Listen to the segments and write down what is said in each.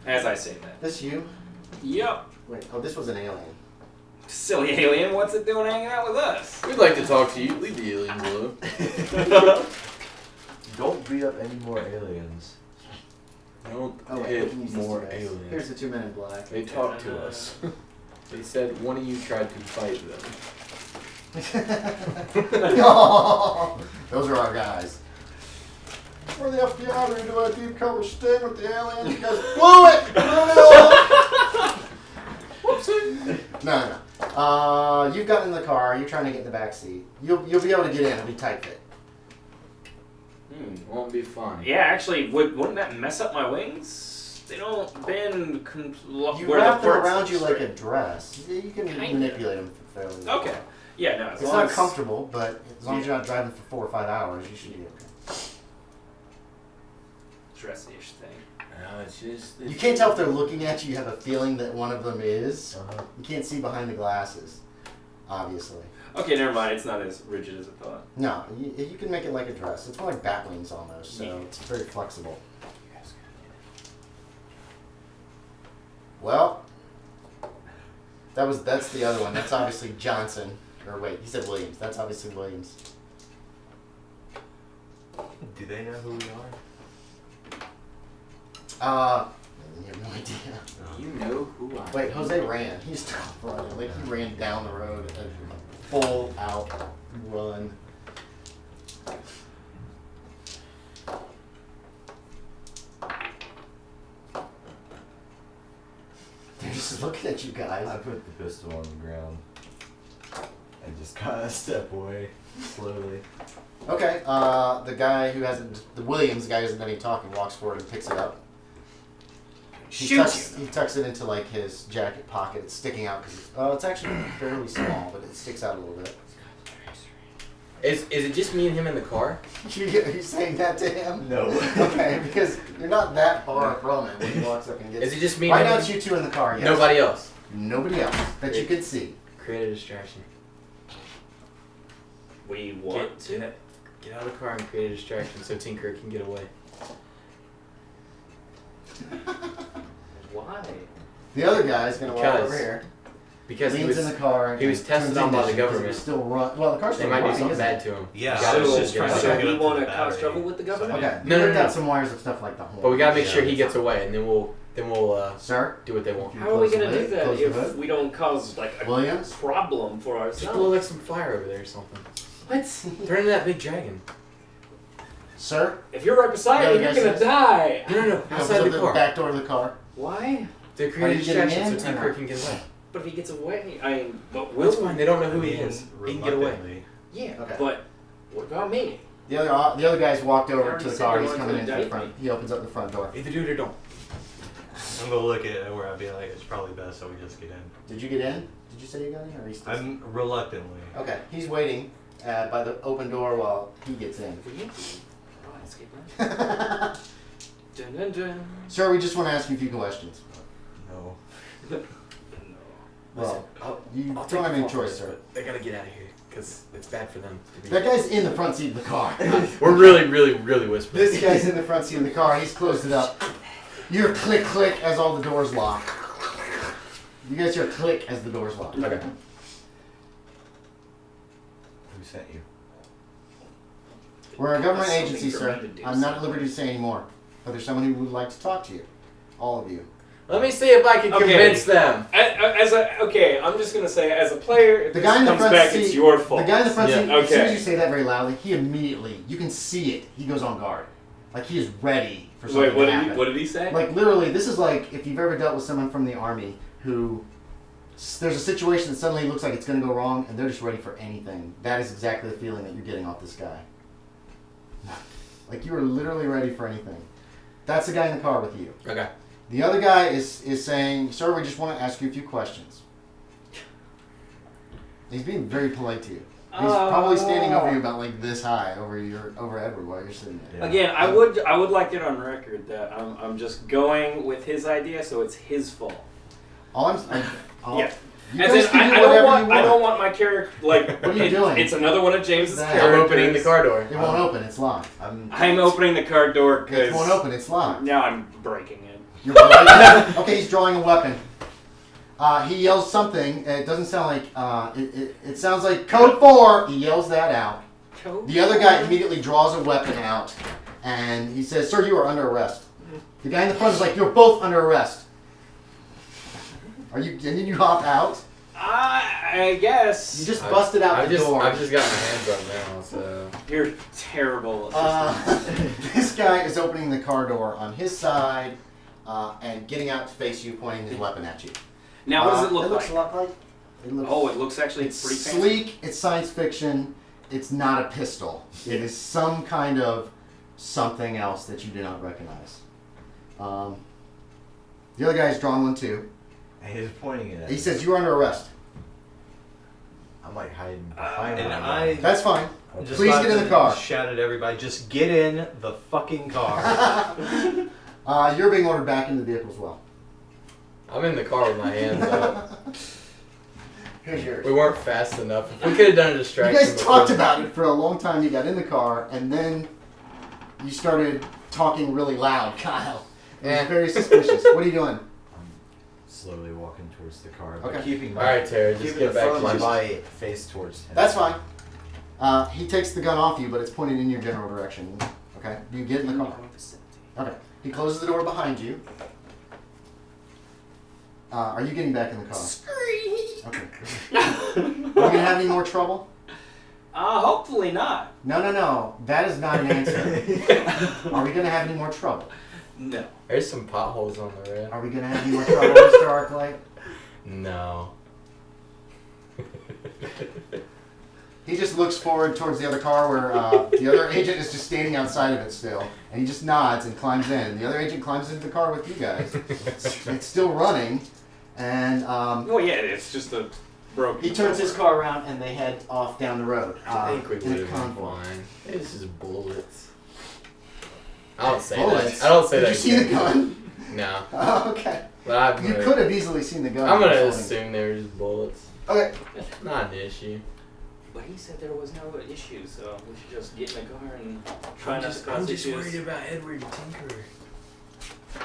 As I say that. This you? Yep. Wait, oh, this was an alien. Silly alien, what's it doing hanging out with us? We'd like to talk to you. Leave the aliens alone. Don't beat up any more aliens. Don't wait, hit we can use these more two guys. aliens. Here's the 2 men in black. They talked to us. They said one of you tried to fight them. No, those are our guys. We're the FBI. We're going to do a deep cover sting with the aliens. You guys blew it! Whoopsie. No. You've gotten in the car. You're trying to get in the back seat. You'll be able to get in. It'll be tight fit. Won't be fun. Yeah, actually, wouldn't that mess up my wings? They don't bend. You wrap them around you like a dress. You can manipulate them fairly well. Okay. Yeah, no. It's not comfortable, but as long as you're not driving for 4 or 5 hours, you should be okay. Dress-ish thing. No, it's just... You can't tell if they're looking at you. You have a feeling that one of them is. You can't see behind the glasses, obviously. Okay, never mind. It's not as rigid as I thought. No, you can make it like a dress. It's more like bat wings almost, so it's very flexible. Well, that's the other one. That's obviously Johnson. Or wait, he said Williams. That's obviously Williams. Do they know who we are? You have no idea. You know who I am. Wait, Jose ran. He stopped running. Like he ran down the road, a full out run. They're just looking at you guys. I put the pistol on the ground and just kind of step away slowly. Okay, the guy who hasn't, the Williams, the guy who hasn't done any talking, walks forward and picks it up. He tucks it into like his jacket pocket. It's sticking out because it's actually fairly small, but it sticks out a little bit. Is it just me and him in the car? Are you saying that to him? No. Okay, because you're not that far from him when he walks up and gets. Is it just me? Right and now, him? it's you two in the car. Yes. Nobody else. Nobody else that you could see. Create a distraction. We want to. Get out of the car and create a distraction so Tinker can get away. Why? The other guy's gonna walk over here. Because leans in the car. he was tested on by the government. Still run. Well, the car's still They might do running, something isn't bad it? to him. Yeah, I was just trying to So get we up to want the to cause battery. trouble with the government? Okay. No, You no, worked no. out some wires and stuff like the horn. But we gotta make sure he gets away, and then we'll Sir, do what they want. How are we Close the going to do hood, that close the if hood. we don't cause like a Williams. problem for Just blow ourselves? like some fire over there or something. What? Turn into that big dragon. Sir. If you're right beside Yeah, me, the you're guy going to says- die. No, He opens outside up the the car. back door of the car. Why? They Are create a you getting distraction in so or Tinker not? can get away. But if he gets away, but That's fine. They don't know who he is. He can get away. Reluctantly. Yeah, Okay. but what about me? The other guy's walked over already to the said car. they He's wanted coming to in from the indict front. He opens up the front door. Either do it or don't. I'm gonna look at it where I'd be like, it's probably best that we just get in. Did you get in? Did you say you got in, or are you still? I'm reluctantly. Okay, he's waiting by the open door while he gets in. Oh, escape room. Dun, dun, dun. Sir, we just want to ask you a few questions. No. No. Well, you I'll take don't have the any fall choice, first, sir. but they gotta get out of here because it's bad for them to be. That guy's in the front seat of the car. We're really whispering. This guy's in the front seat of the car. He's closed it up. You hear click, click as all the doors lock. You guys hear click as the doors lock. Okay. Who sent you? We're a government That's agency, something for sir. me to do, I'm not sir. at liberty to say any more. But there's someone who would like to talk to you. All of you. Let me see if I can Okay. convince them. Okay, I'm just gonna say, as a player, if The this guy in the comes front back, seat. it's your fault. The guy in the front Yeah. seat. As soon Okay. as you say that very loudly, he immediately, you can see it. He goes on guard. Like he is ready for something Wait, to happen. what did he say? Like literally, this is like if you've ever dealt with someone from the army who there's a situation that suddenly looks like it's going to go wrong, and they're just ready for anything. That is exactly the feeling that you're getting off this guy. Like you are literally ready for anything. That's the guy in the car with you. Okay. The other guy is saying, "Sir, we just want to ask you a few questions." He's being very polite to you. He's probably standing over you about like this high over Edward while you're sitting there. Yeah. Again, I would like it on record that I'm just going with his idea, so it's his fault. Yeah. You As guys in, can do I whatever don't you want. I don't want my character like. What are you doing? It's another one of James's I'm I'm characters. opening the car door. It won't open. It's locked. I'm opening the car door It because won't open. It's locked. now I'm breaking it. You're right. Okay, he's drawing a weapon. He yells something. It doesn't sound like. It sounds like code 4. He yells that out. The other guy immediately draws a weapon out, and he says, "Sir, you are under arrest." The guy in the front is like, "You're both under arrest." Are you? And then you hop out. I guess. You just busted out the door. I've just got my hands up now, so. You're terrible. This guy is opening the car door on his side and getting out to face you, pointing his weapon at you. Now, what does it look it like? looks a lot like. It looks actually it's pretty fancy. sleek. It's science fiction. It's not a pistol. It is some kind of something else that you do not recognize. The other guy's drawn one too. And he's pointing it at He me. says, "You're under arrest." I'm like hiding behind and him. I That's fine. Okay. just Please about get in the to car. shout at everybody, just get in the fucking car. You're being ordered back into the vehicle as well. I'm in the car with my hands up. Here's yours. We weren't fast enough. If we could have done a You distraction. guys before- talked about it for a long time. You got in the car, and then you started talking really loud, Kyle. It was very suspicious. What are you doing? I'm slowly walking towards the car, but Okay. keeping my, Alright, Tara, just keeping get the back front of to my you. body face towards him. That's fine. He takes the gun off you, but it's pointed in your general direction. Okay? You get in the car. Okay. He closes the door behind you. Are you getting back in the car? Okay. Are you going to have any more trouble? Hopefully not. No. That is not an answer. Are we going to have any more trouble? No. There's some potholes on the road. Are we going to have any more trouble, Mr. Arclight? No. He just looks forward towards the other car where the other agent is just standing outside of it still. And he just nods and climbs in. And the other agent climbs into the car with you guys. It's still running. And Oh yeah, it's just a broken. he turns his car around and they head off down the road. I think we in a would have been convoy. fine. This is bullets. I don't say Bullets? that. I don't say Did that. you see the again. gun? No. Oh, okay. But I'm You gonna, could have easily seen the gun. I'm gonna Holding- assume they were just bullets. Okay. Not an issue. But he said there was no issue, so we should just get in the car and try not to cause issues. about Edward Tinker.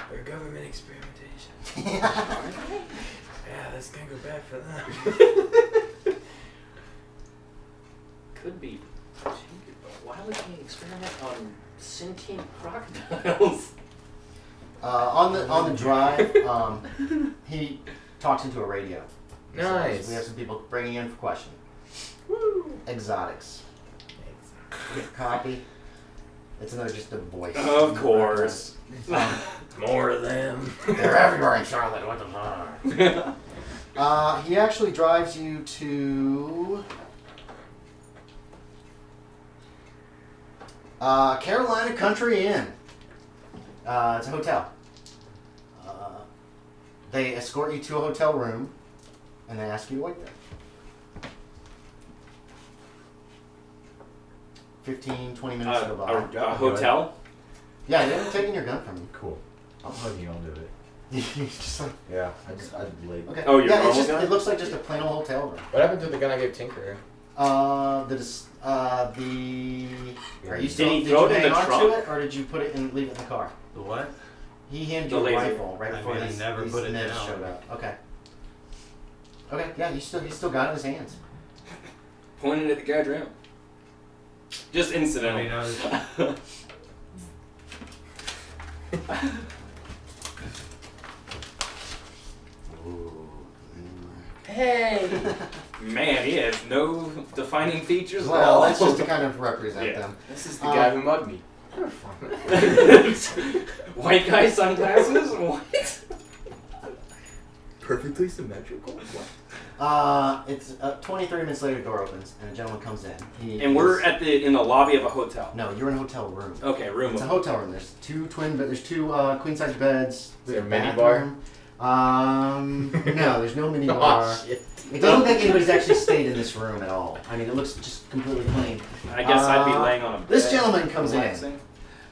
Their government experimentation. Yeah, that's gonna go bad for them. Could be. But why would he experiment on sentient crocodiles? On the drive, he talks into a radio. He says, Nice. we have some people bringing in for question. Exotics. Copy. It's another just a voice. Of course. More of them. They're everywhere in Charlotte. What the fuck? He actually drives you to Carolina Country Inn. It's a hotel. They escort you to a hotel room, and they ask you to wait there. 15, 20 minutes go by. A hotel? Yeah, they haven't taken your gun from you. Cool. I'm hugging onto it. He's just like, Yeah, I'd like. okay. Oh, your yeah, it's normal just, gun? it looks like just a plain old hotel room. What happened to the gun I gave Tinker? Are you still? he Did throw you it in hang the on trunk? to it, or did you put it and leave it in the car? The what? He handed The you a laser. rifle right I before mean, he these, never these put it nibs down. showed up. Okay. Okay. Yeah, he's still got it in his hands. Pointing at the guy around. Just I incidental. mean, I was, Hey! Man, he has no defining features at Well, all. that's just to kind of represent Yeah. them. This is the guy who mugged me. White guy sunglasses? What? Perfectly symmetrical? What? It's 23 minutes later. The door opens and a gentleman comes in. And we're in the lobby of a hotel. No, you're in a hotel room. Okay, room. It's a hotel room. There's two queen size beds. Is there a There's mini bar? bathroom. No, there's no mini bar. Oh, shit. It doesn't look like anybody's actually stayed in this room at all. I mean, it looks just completely clean. I guess I'd be laying on a bed. This gentleman comes relaxing.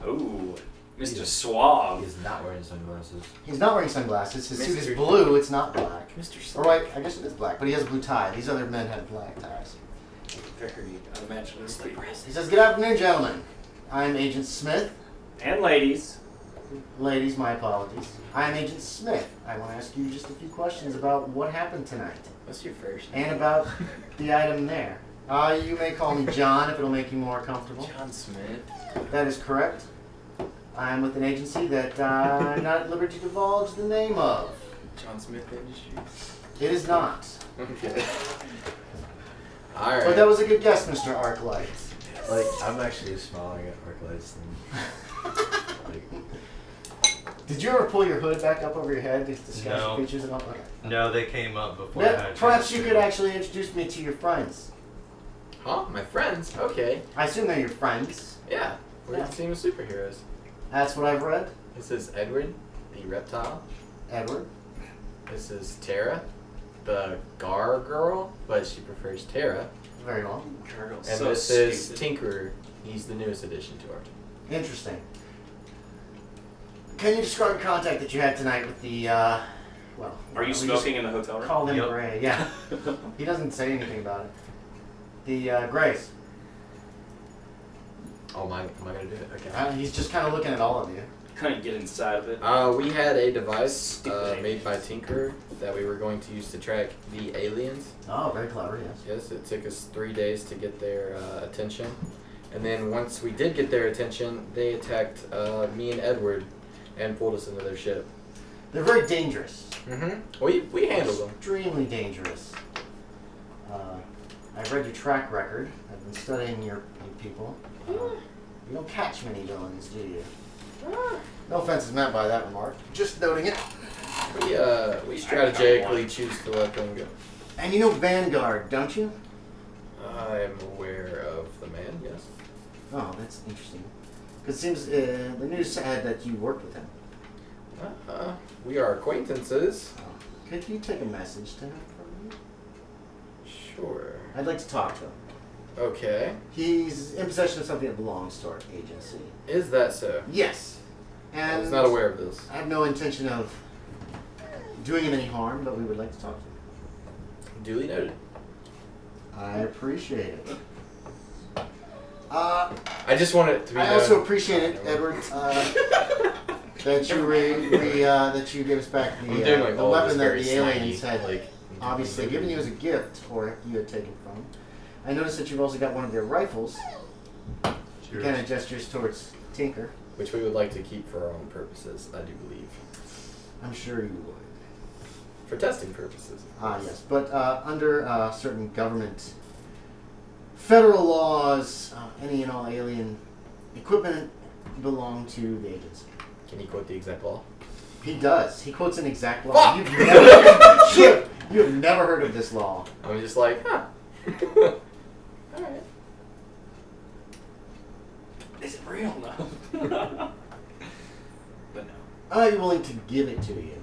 Ooh, Mr. Suave. He's not wearing sunglasses. He's not wearing sunglasses. His suit is Mr. blue. It's not black. Mr. Or right, I guess it is black, but he has a blue tie. These other men had black ties. Very unimaginable people. He says, "Good afternoon, gentlemen. I'm Agent Smith. And ladies. Ladies, my apologies. I'm Agent Smith. I want to ask you just a few questions about what happened tonight. What's your first name? And about the item there. You may call me John if it'll make you more comfortable. John Smith. That is correct. I'm with an agency that I'm not at liberty to divulge the name of. John Smith Industries. It is not. Okay. Alright. But that was a good guess, Mr. Arclight. Like, I'm actually smiling at Arclights and like, Did you ever pull your hood back up over your head to discuss No. your features and all? Okay. No, they came up before I had a chance Perhaps you to. could actually introduce me to your friends. Huh? My friends? Okay. I assume they're your friends. Yeah. We're Yeah. a team of superheroes. That's what I've read. This is Edward, the reptile. Edward. This is Tera, the Gar girl, but she prefers Tera. Very well. Girl, And so this is stupid. Tinkerer. He's the newest addition to our team. Interesting. Can you describe the contact that you had tonight with the, well... Are you we just smoking in the hotel room? Called him Yep. Gray, yeah. He doesn't say anything about it. The, Grays. Oh, am I gonna do it? Okay. He's just kind of looking at all of you. Couldn't get inside of it. We had a device Stupid made by Tinkerer that we were going to use to track the aliens. Oh, very clever, yes. Yes, it took us 3 days to get their attention. And then once we did get their attention, they attacked me and Edward and pulled us into their ship. They're very dangerous. Mm-hmm. We handled them. Extremely dangerous. I've read your track record. I've been studying your people. You don't catch many villains, do you? No offense is meant by that remark. Just noting it. We strategically choose to let them go. And you know Vanguard, don't you? I am aware of the man, yes. Oh, that's interesting. Because it seems the news said that you worked with him. We are acquaintances. Could you take a message to him for me? Sure. I'd like to talk to him. Okay. He's in possession of something that belongs to our agency. Is that so? Yes. I And was not aware of this. I have no intention of doing him any harm, but we would like to talk to him. Duly noted. I appreciate it. I just want it to be I known. also appreciate it, Edward, that you gave us back I'm doing like the all weapon this that very the aliens snaggy, had like obviously given you as a gift, or you had taken from. I noticed that you've also got one of their rifles. He Cheers. kind of gestures towards Tinker. which we would like to keep for our own purposes, I do believe. I'm sure you would. For testing purposes. Yes, but under certain government, federal laws, any and all alien equipment belong to the agency. Can you quote the exact law? He does. He quotes an exact law. Fuck! You have never heard of this law. I'm just like, huh. Alright. Is it real? No. But no. Are you willing to give it to you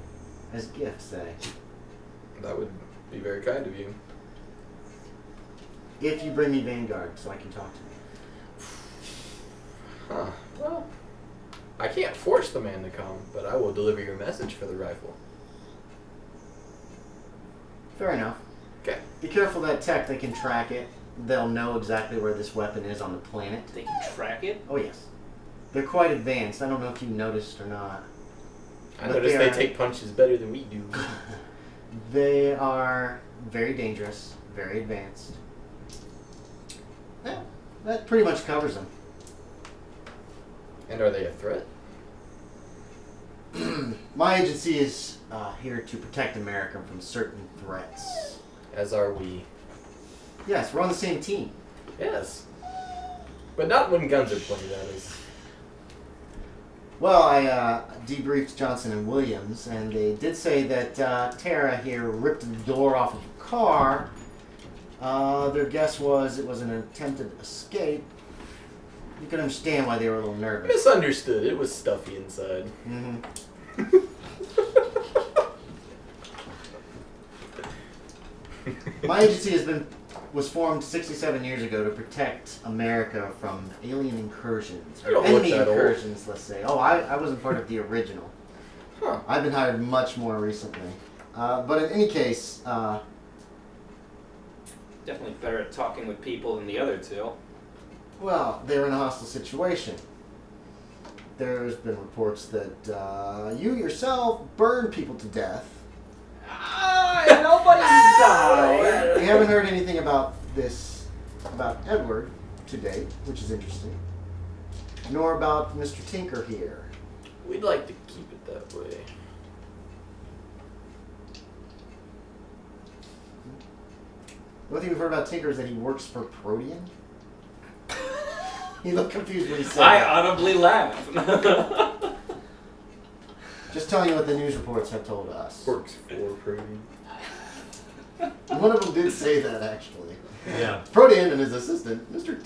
as gifts, say? That would be very kind of you. If you bring me Vanguard so I can talk to him. Huh. Well, I can't force the man to come, but I will deliver your message for the rifle. Fair enough. Okay. Be careful that tech, they can track it. They'll know exactly where this weapon is on the planet. They can track it? Oh, yes. They're quite advanced. I don't know if you noticed or not. I But noticed they they are- take punches better than we do. They are very dangerous, very advanced. Yeah, that pretty much covers them. And are they a threat? My agency is here to protect America from certain threats. As are we. Yes, we're on the same team. Yes. But not when guns are pointed at us. Well, I debriefed Johnson and Williams, and they did say that Tera here ripped the door off of the car. Their guess was it was an attempted escape. You can understand why they were a little nervous. Misunderstood. It was stuffy inside. Mm-hmm. My agency was formed 67 years ago to protect America from alien incursions. You don't Or look enemy that old. incursions, let's say. Oh, I wasn't part of the original. Huh. I've been hired much more recently. But in any case, Definitely better at talking with people than the other two. well, they were in a hostile situation. there's been reports that you yourself burned people to death. Nobody's died. We haven't heard anything about Edward to date, which is interesting. Nor about Mr. Tinker here. We'd like to keep it that way. The only thing we've heard about Tinker is that he works for Protean. He looked confused when he said I that. audibly laugh. Just telling you what the news reports have told us. Works for Protein. One of them did say that, actually. Yeah. Protean and his assistant, Mr.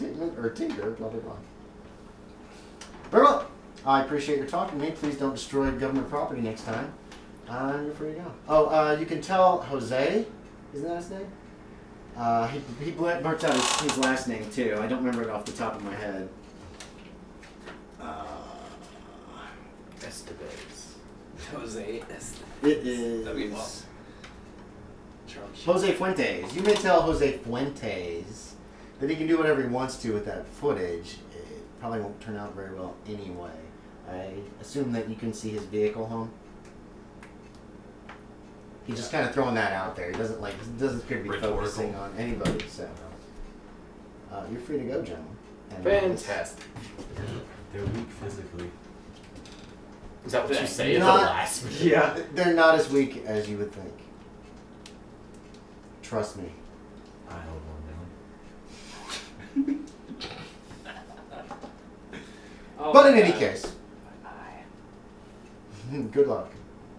Tinker, blah, blah, blah. Very well. I appreciate your talking to me. Please don't destroy government property next time. You're free to go. Oh, you can tell Jose, isn't that his name? He blurts out his last name, too. I don't remember it off the top of my head. Estevez. Jose. It is That'd be well. Charles. Jose Fuentes. You may tell Jose Fuentes that he can do whatever he wants to with that footage. It probably won't turn out very well anyway. I assume that you can see his vehicle home. He's just kind of throwing that out there. He doesn't appear to be Rhetorical. focusing on anybody. So you're free to go, gentlemen. And, Fantastic. They're weak physically. Is that what you say at the Not- last minute? Yeah. They're not as weak as you would think. Trust me. I held one down. Oh, But in my any God. case, good luck.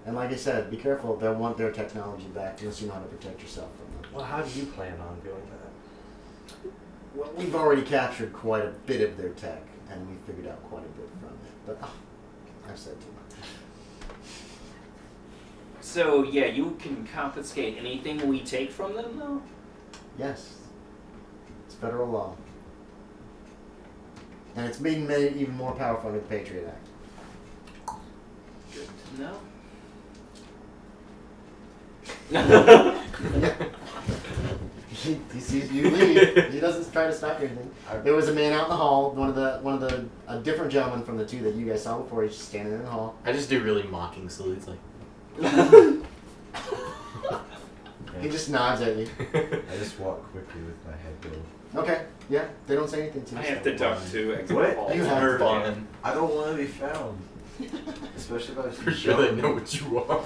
And like I said, be careful. They'll want their technology back unless you know how to protect yourself from them. Well, how do you plan on doing that? Well, we've already captured quite a bit of their tech, and we figured out quite a bit from it. But I've said too much. So yeah, you can confiscate anything we take from them, though. Yes, it's federal law, and it's being made even more powerful under the Patriot Act. Good to know. He sees you leave. He doesn't try to stop you or anything. There was a man out in the hall. A different gentleman from the two that you guys saw before. He's just standing in the hall. I just do really mocking salutes, like. He just nods at you. I just walk quickly with my head low. Okay. Yeah. They don't say anything to you. I have to duck to exit What? hall. You have to. Fun. I don't want to be found. Especially if I For sure they know what you are.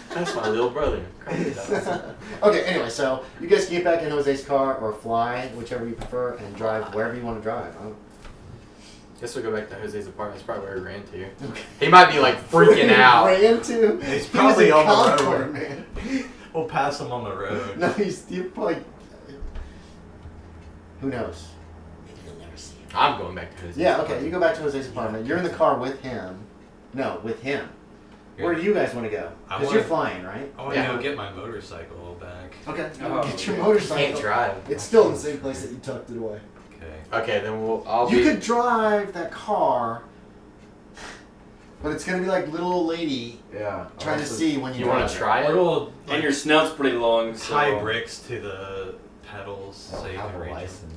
That's my little brother. Okay, anyway, so you guys can get back in Jose's car or fly, whichever you prefer, and drive wherever you want to drive. Guess we'll go back to Jose's apartment. That's probably where he ran to. Okay. He might be like freaking out. Ran to. He's He probably was in on the Concord, road. man. We'll pass him on the road. No, he's probably. Who knows? Maybe you'll never see him. I'm going back to Jose's Yeah, okay, apartment. you go back to Jose's apartment. You're in the car with him. No, with him. Where do you guys want to go? I Because you're wanna- flying, right? I want to Yeah. go get my motorcycle back. Okay. Oh, Get your yeah. motorcycle. Can't drive. It's still in the same place that you tucked it away. Okay. Okay, then I'll You be. could drive that car, but it's gonna be like little old lady Yeah. trying to see when you You drive want it. to try it? We'll And your snout's pretty long, so tie bricks to the pedals I so don't you have can a reach 'em. license.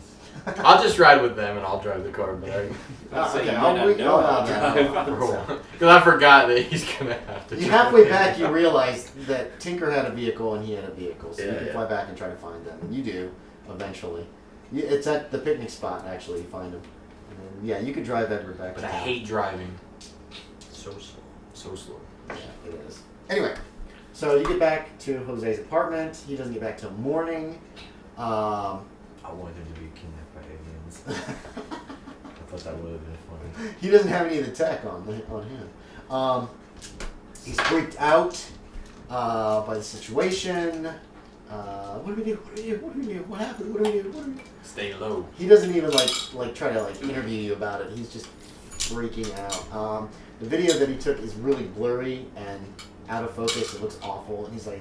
I'll just ride with them and I'll drive the car back. Ah, So okay, you I'll might wait. not know I'll how allow to that. drive. Because I forgot that he's gonna have to. You drive. halfway back, you realize that Tinker had a vehicle and he had a vehicle, so you Yeah, can yeah. fly back and try to find them, and you do eventually. It's at the picnic spot actually. You find them. And then, yeah, you could drive Edward back. But to I town. hate driving. So slow. So slow. Yeah, it is. Anyway, so you get back to Jose's apartment. He doesn't get back till morning. I wanted him to be kidnapped by aliens. I thought that would have been funny. He doesn't have any of the tech on him. He's freaked out by the situation. What do we do? What do we do? What do we do? What happened? What do we do? What do we do? Stay low. He doesn't even like try to like interview you about it. He's just freaking out. The video that he took is really blurry and out of focus. It looks awful. And he's like,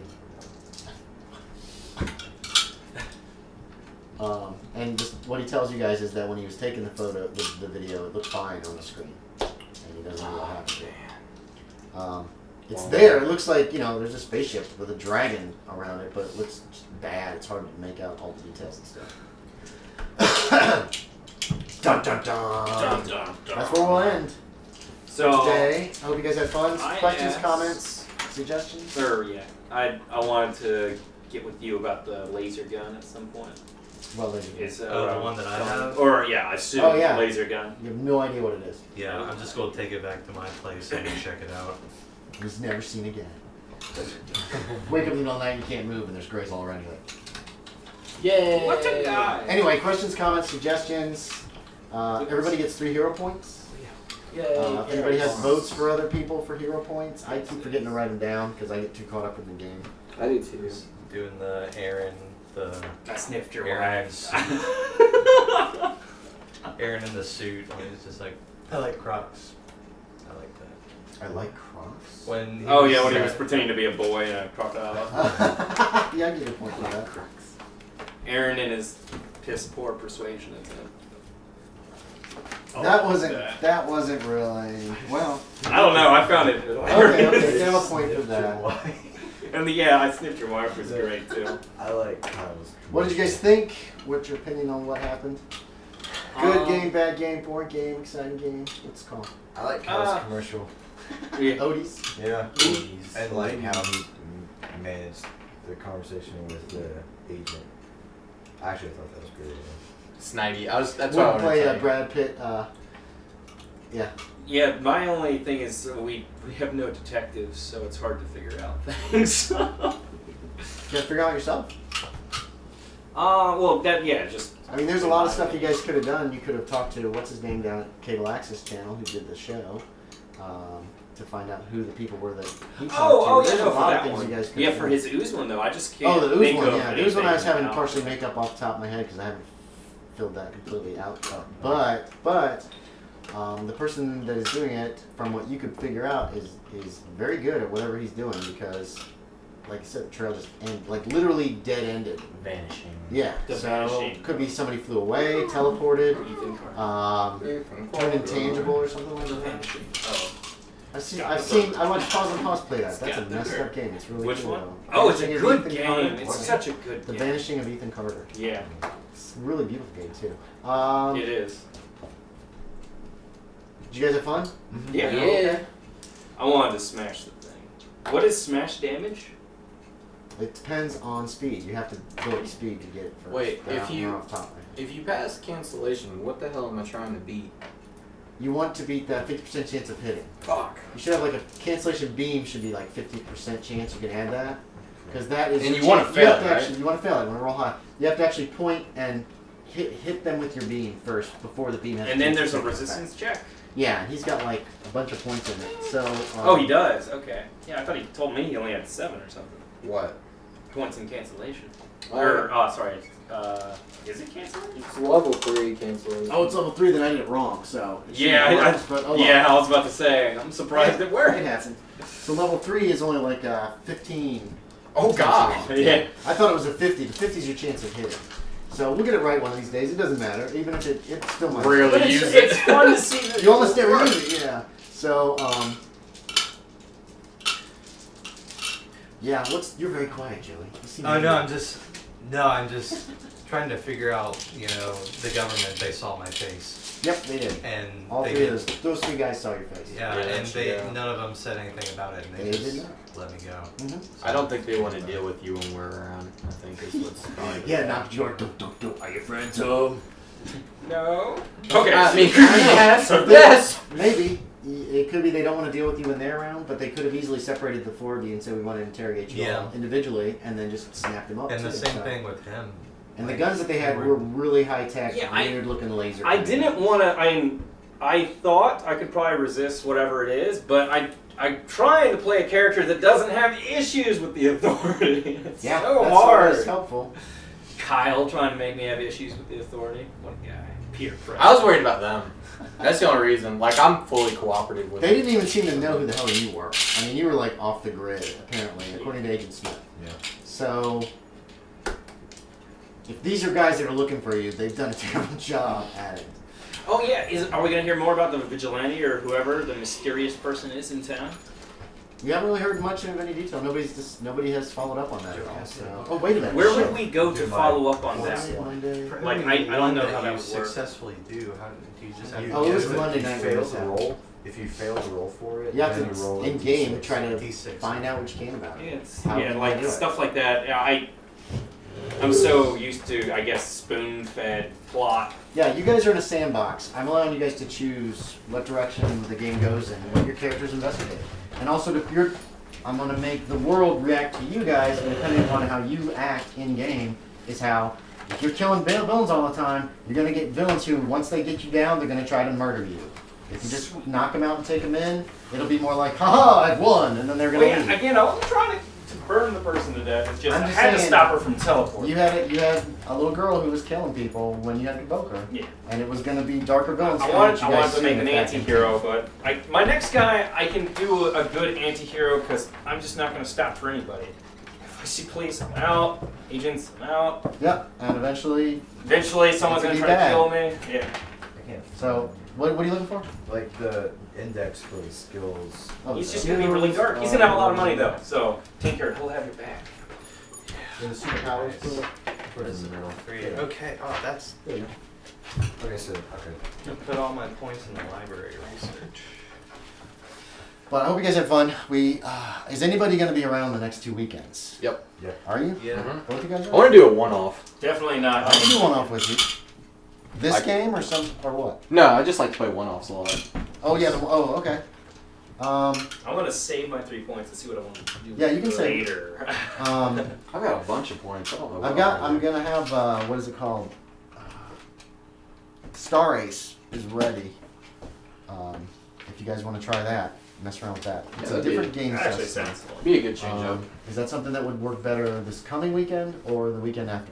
and just what he tells you guys is that when he was taking the photo, the video, it looked fine on the screen, and he doesn't know what happened to it. It's there. It looks like, you know, there's a spaceship with a dragon around it, but it looks just bad. It's hard to make out all the details and stuff. Dun dun dun. That's where we'll end So, today. I hope you guys had fun. I Questions, asked- comments, suggestions? sir, yeah. I wanted to get with you about the laser gun at some point. Well, laser. Is the one that I have? Or yeah, I assume Oh, yeah. laser gun. You have no idea what it is. Yeah, I'm just gonna take it back to my place and check it out. It was never seen again. Wake up in the middle of the night, you can't move, and there's grays all around you. Like. Yay! What a guy! Anyway, questions, comments, suggestions. Everybody gets 3 hero points. Yay! If anybody has votes for other people for hero points, I keep forgetting to write them down because I get too caught up in the game. I do too. Doing the Aaron, I sniffed your Aaron's wife. Aaron in the suit. And he's just like, I like Crocs. I like that. I like Crocs. When Oh yeah, when he was pretending to be a boy in a crocodile. Yeah, I give you a point for that. Aaron and his piss poor persuasion is That wasn't really well. I don't know. I found it. Okay, give a point for that. And yeah, I sniffed your wife was great too. I like Kyle's. What did you guys think? What's your opinion on what happened? Good Um, game, bad game, boring game, exciting game. What's it called? I like Kyle's commercial. Yeah. Odie's. Yeah. Jeez. And like how he managed the conversation with the agent. I actually thought that was great. Snidey. That's what I We'll wanted play to say. Brad Pitt. Yeah. Yeah, my only thing is we have no detectives, so it's hard to figure out things. You gotta figure out yourself. Well, just. I mean, there's a lot of stuff you guys could have done. You could have talked to what's his name down at Cable Access Channel who did the show to find out who the people were that he talked Oh, to. yeah, There's no, a for lot of that things one. you guys could Yeah, have for done. his ooze one though, I just can't. Oh, the ooze think one, of yeah. The ooze one I was having anything partially else. makeup off the top of my head because I haven't filled that completely out. But the person that is doing it, from what you could figure out, is very good at whatever he's doing because, like I said, the trail just literally dead ended. Vanishing. Yeah. The So vanishing. could be somebody flew away, teleported, Ethan Carter. turned intangible or something like The that. vanishing. Oh. I watched Pause and Pause play that. That's a messed up game. It's really Which cool. one? though. Oh, it's a Vanishing of good Ethan game. Carter. It's such a good The game. Vanishing of Ethan Carter. Yeah, It's a really beautiful game too. it is. Did you guys have fun? Yeah. Yeah. I wanted to smash the thing. What is smash damage? It depends on speed. You have to go at speed to get it first. Wait, But I if don't you- know off the top of my head. If you pass cancellation, what the hell am I trying to beat? You want to beat that 50% chance of hitting. Fuck. You should have like a cancellation beam should be like 50% chance. You can add that because that is. And your you wanna chance- fail have it, to right? actually, You want to fail it. You want to roll high. You have to actually point and hit them with your beam first before the beam has. And then there's a chance to take resistance effect. check. Yeah, he's got like a bunch of points in it. So. Oh, he does. Okay. Yeah, I thought he told me he only had 7 or something What? points in cancellation. Oh. Is it cancellation? It's level 3 cancellation. Oh, it's level 3. Then I did it wrong. So. it Yeah, shouldn't I work, but, oh, well. yeah. I was about to say. I'm surprised it It worked. happened. So level 3 is only like 15. Oh, God. Yeah. I thought it was a 50. The 50 is your chance of hitting. So we'll get it right one of these days. It doesn't matter, even if it still might. Really But use it's it. fun to see that You almost it never works. use it, yeah. So yeah. You're very quiet, Joey. You seem Oh to no, be- I'm just trying to figure out, the government. They saw my face, Yep, they did. and All they three did, of those 3 guys saw your face. yeah, Yeah, and yeah. none of them said anything about it, and They they did just not. let me go. Mm-hmm. I don't think they want to deal with you when we're around. I think is what's probably Yeah, knock George. Are your friends home? No. Okay. I mean, I know. yes, If they- yes. Maybe. It could be they don't want to deal with you when they're around, but they could have easily separated the 4 of you and said we want to interrogate you all Yeah. individually, and then just snapped them up. And the too, same so. thing with him. And the Like, guns that they had they were really high tech, Yeah, weird looking laser. I guns. didn't want to. I thought I could probably resist whatever it is, but I'm trying to play a character that doesn't have issues with the authority. It's Yeah, so that's hard. always helpful. Kyle trying to make me have issues with the authority. What a guy. Peer pressure. I was worried about them. That's the only reason. Like, I'm fully cooperative with They them. didn't even seem to know who the hell you were. I mean, you were like off the grid, apparently, according to Agent Smith. Yeah. So, if these are guys that are looking for you, they've done a terrible job at it. Oh yeah, are we gonna hear more about the vigilante or whoever the mysterious person is in town? We haven't really heard much of any detail. Nobody has followed up on that at all. So. Oh, wait a minute. Where would we go to follow up on that Monday, one? Monday. For Like, every I don't know one how that you would work. successfully do. How do you just have Oh, it was to Monday If night you when fail this to happened. roll, if you fail to roll for it, You have then you roll to a in game D6. try to D6. find out what you can about Yeah, it. it's, How yeah, do you like do it? stuff like that. Yeah, I'm so used to, I guess, spoon-fed plot. Yeah, you guys are in a sandbox. I'm allowing you guys to choose what direction the game goes in, and what your characters investigate. And also, I'm going to make the world react to you guys, and depending upon how you act in game, is how. If you're killing villains all the time, you're going to get villains who, once they get you down, they're going to try to murder you. If you just knock them out and take them in, it'll be more like, haha, I've won, and then they're Well, going to yeah, leave. again, I wasn't trying to burn the person to death. It's just, I'm I just had to saying, stop her from teleporting. You had a little girl who was killing people when you had to invoke her. Yeah. And it was going to be darker villains. I coming at wanted you guys to make soon an if that anti-hero, but my next guy, I can do a good anti-hero because I'm just not going to stop for anybody. If I see police, I'm out. Agents, I'm out. Yep, and eventually. Someone's It going could to be try bad. to kill me. Yeah. I can't. So, what are you looking for? Like the index for the skills. Oh, He's the just going to be really dark. He's going to have a lot of money, though. So, Tinker, he'll have your back. In the superpowers tool. Put it in the middle. Okay. Oh, that's. There you go. Okay, so I put all my points in the library research. But I hope you guys have fun. Is anybody going to be around the next 2 weekends? Yep. Are you? Yeah. Both you guys I are? want to do a one-off. Definitely not. I can do one off with you. This I- game or what? No, I just like to play one-offs a lot. Oh yeah. Okay. I'm going to save my 3 points and see what I want to do Yeah, you can save. later. I've got a bunch of points. I don't know. I'm gonna have what is it called? Star Ace is ready. If you guys want to try that, mess around with that. It's a that'd be- different game That actually system. sounds fun. Be a good change-up. Is that something that would work better this coming weekend or the weekend after?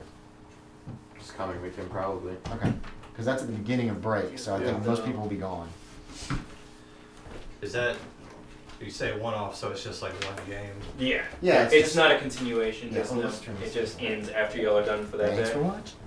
This coming weekend, probably. Okay, because that's at the beginning of break, so I think Yeah. most people will be gone. Is that? You say one off, so it's just like one game. Yeah. Yeah, it's It's just- not a continuation. Yeah, There's oh, no- let's turn it this just on. ends after y'all are done for that Thanks day. for watching.